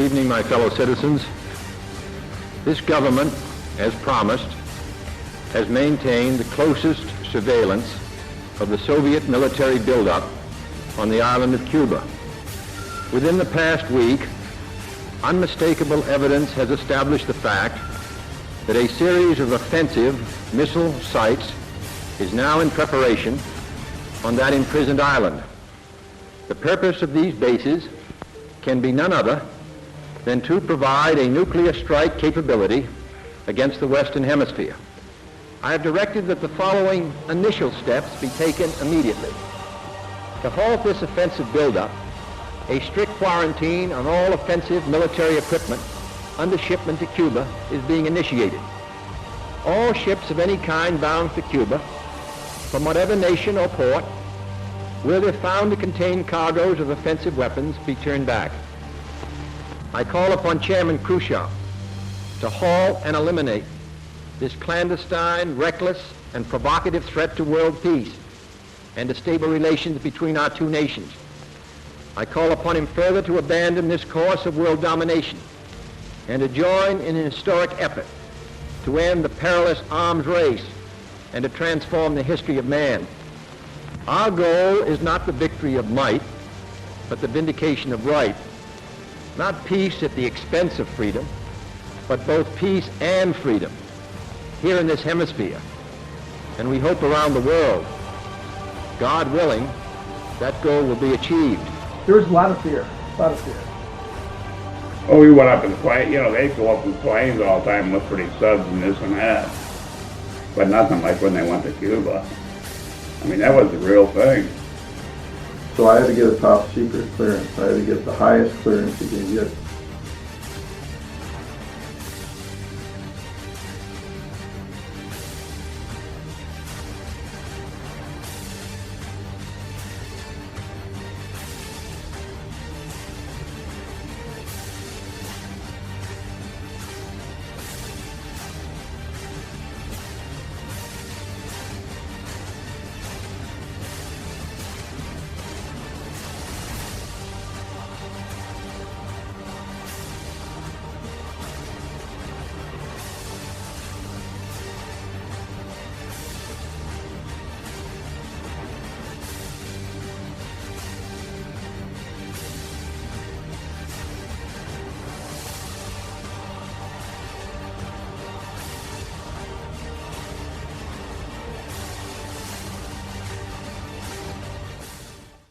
evening, my fellow citizens. This government, as promised, has maintained the closest surveillance of the Soviet military buildup on the island of Cuba. Within the past week, unmistakable evidence has established the fact that a series of offensive missile sites is now in preparation on that imprisoned island. The purpose of these bases can be none other than to provide a nuclear strike capability against the Western Hemisphere. I have directed that the following initial steps be taken immediately. To halt this offensive buildup, a strict quarantine on all offensive military equipment under shipment to Cuba is being initiated. All ships of any kind bound for Cuba, from whatever nation or port, will, if found to contain cargoes of offensive weapons, be turned back. I call upon Chairman Khrushchev to halt and eliminate this clandestine, reckless, and provocative threat to world peace and to stable relations between our two nations. I call upon him further to abandon this course of world domination and to join in an historic effort to end the perilous arms race and to transform the history of man. Our goal is not the victory of might, but the vindication of right. Not peace at the expense of freedom, but both peace and freedom here in this hemisphere, and we hope around the world. God willing, that goal will be achieved. There was a lot of fear, Oh, we went up in the plane, they go up in planes all the time, look for these subs and this and that. But nothing like when they went to Cuba. I mean, that was the real thing. So I had to get a top secret clearance. I had to get the highest clearance you can get.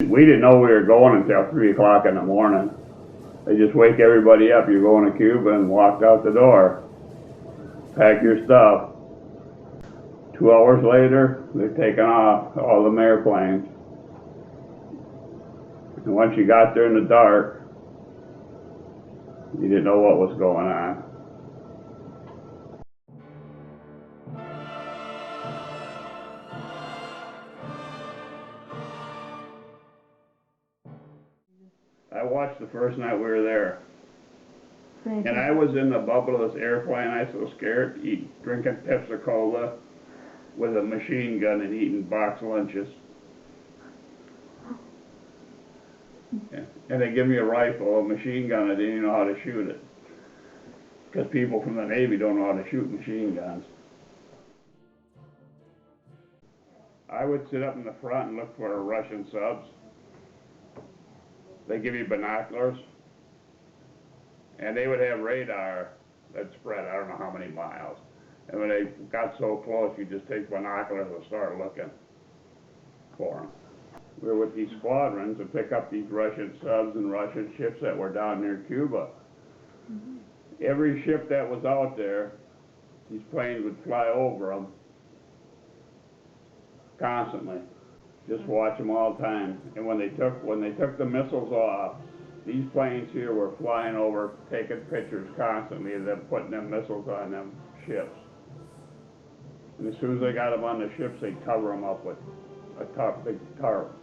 We didn't know we were going until 3 o'clock in the morning. They just wake everybody up, you're going to Cuba, and walked out the door. Pack your stuff. 2 hours later, they're taking off, all them airplanes. And once you got there in the dark, you didn't know what was going on. I watched the first night we were there. And I was in the bubble of this airplane. I was so scared, drinking Pepsi-Cola with a machine gun and eating box lunches. And they give me a rifle, a machine gun. I didn't even know how to shoot it. Because people from the Navy don't know how to shoot machine guns. I would sit up in the front and look for the Russian subs. They give you binoculars, and they would have radar that spread I don't know how many miles. And when they got so close, you just take binoculars and start looking for them. We were with these squadrons to pick up these Russian subs and Russian ships that were down near Cuba. Mm-hmm. Every ship that was out there, these planes would fly over them constantly. Just watch them all the time. And when they took the missiles off, these planes here were flying over, taking pictures constantly of them putting them missiles on them ships. And as soon as they got them on the ships, they cover them up with a big tarp.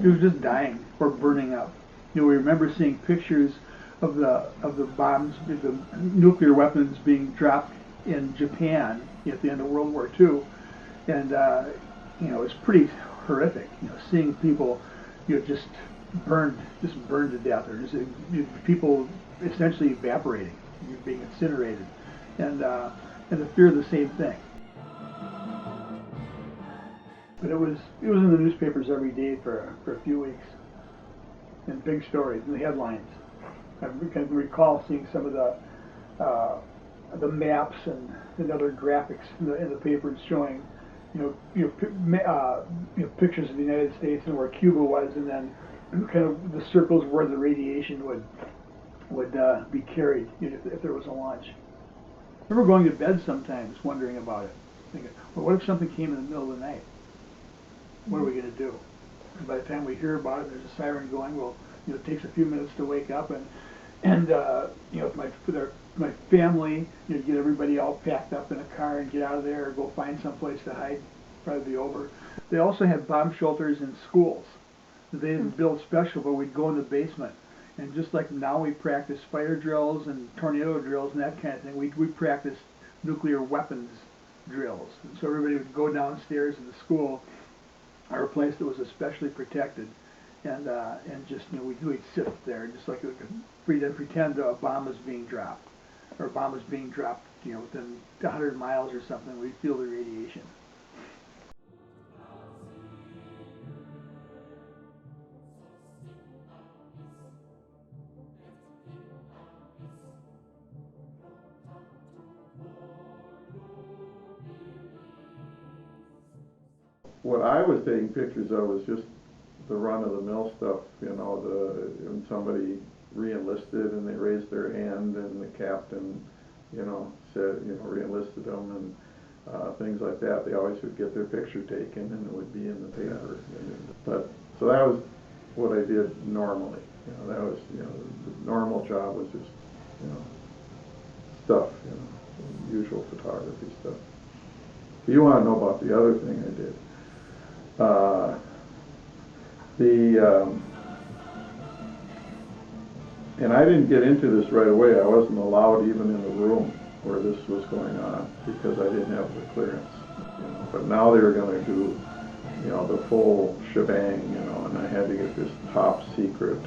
it was just dying or burning up. We remember seeing pictures of the bombs, the nuclear weapons being dropped in Japan at the end of World War II, and it's pretty horrific. Seeing people, just burned to death, or just people essentially evaporating, being incinerated, and the fear of the same thing. But it was in the newspapers every day for a few weeks, and big stories and the headlines. I can recall seeing some of the maps and other graphics in the papers showing, pictures of the United States and where Cuba was, and then kind of the circles where the radiation would be carried if there was a launch. I remember going to bed sometimes wondering about it, thinking, well, what if something came in the middle of the night? What are we going to do? And by the time we hear about it, there's a siren going. Well, it takes a few minutes to wake up, and my family, get everybody all packed up in a car and get out of there, or go find someplace to hide. Probably be over. They also had bomb shelters in schools. They didn't build special, but we'd go in the basement, and just like now we practice fire drills and tornado drills and that kind of thing, we practice nuclear weapons drills. And so everybody would go downstairs in the school, or a place that was especially protected, and just we'd sit up there just like pretend a bomb was being dropped, or a bomb was being dropped within 100 miles or something. We'd feel the radiation. What I was taking pictures of was just the run-of-the-mill stuff, when somebody re-enlisted and they raised their hand and the captain, said, re-enlisted them, and things like that. They always would get their picture taken and it would be in the paper. So that was what I did normally. That was, the normal job was just, stuff, usual photography stuff. If you want to know about the other thing I did, and I didn't get into this right away. I wasn't allowed even in the room where this was going on because I didn't have the clearance. But now they were going to do, the full shebang, and I had to get this top secret,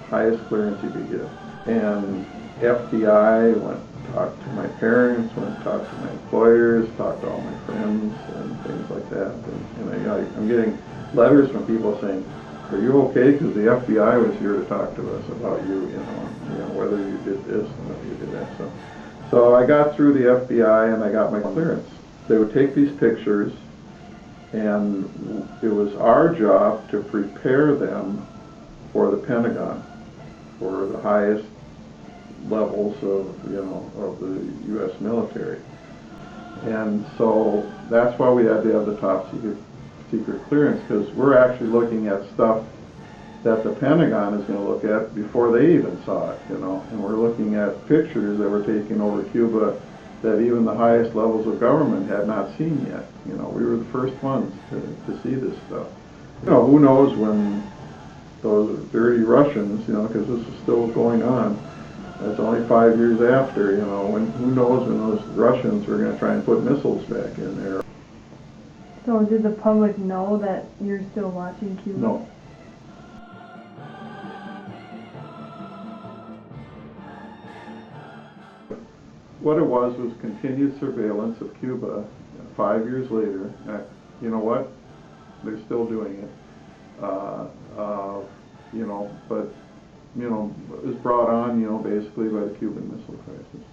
highest clearance you could get. And FBI went and talked to my parents, went and talked to my employers, talked to all my friends and things like that. And I'm getting letters from people saying, "Are you okay? Because the FBI was here to talk to us about you, whether you did this and whether you did that." So I got through the FBI and I got my clearance. They would take these pictures, and it was our job to prepare them for the Pentagon, for the highest levels of the U.S. military. And so that's why we had to have the top secret clearance, because we're actually looking at stuff that the Pentagon is going to look at before they even saw it, and we're looking at pictures that were taken over Cuba that even the highest levels of government had not seen yet. We were the first ones to see this stuff. Who knows when those dirty Russians, because this is still going on. That's only 5 years after, who knows when those Russians were going to try and put missiles back in there. So did the public know that you're still watching Cuba? No. What it was continued surveillance of Cuba 5 years later. You know what? They're still doing it. But it was brought on, basically by the Cuban Missile Crisis.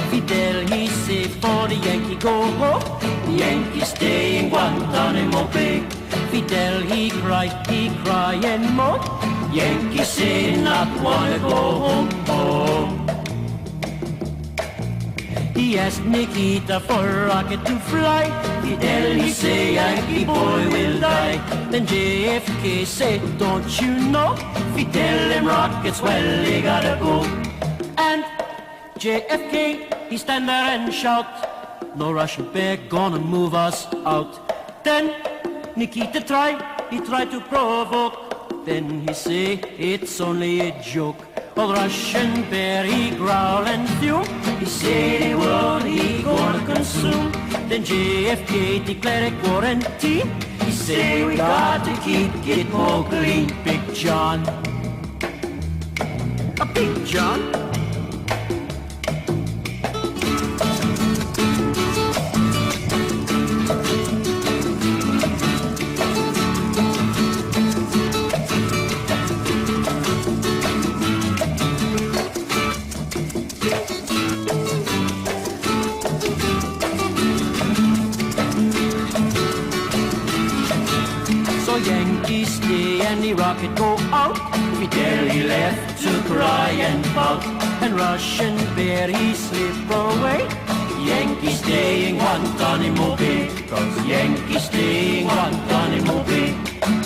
Fidel, he said for the Yankee go home. The Yankees stay in Guantanamo Bay. Fidel, he cry and moan. Yankees say not wanna go home, home. He asked Nikita for a rocket to fly. Fidel, he say, Yankee boy will die. Then JFK say, don't you know? Fidel, them rockets, well, they gotta go. And JFK, he stand there and shout, no Russian bear gonna move us out. Then Nikita he tried to provoke. Then he say, it's only a joke. Old Russian bear, he growl and fume. He say the world he gonna consume. Then JFK declared a quarantine. He say we got to keep it more clean. Big John, a Big John. Yankees stay and the rocket go out. Fidel he left to cry and pout. And Russian bear he slip away. Yankees stay in Guantanamo Bay. 'Cause Yankees stay in Guantanamo Bay.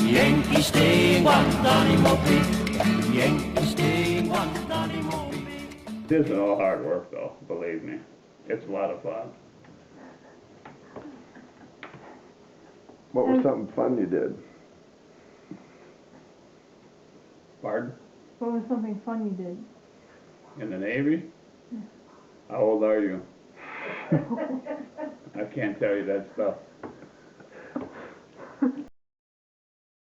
Yankees stay in Guantanamo Bay. Yankees stay in Guantanamo Bay. This is all hard work though, believe me. It's a lot of fun. What was something fun you did? Pardon? What was something fun you did? In the Navy? How old are you? I can't tell you that stuff.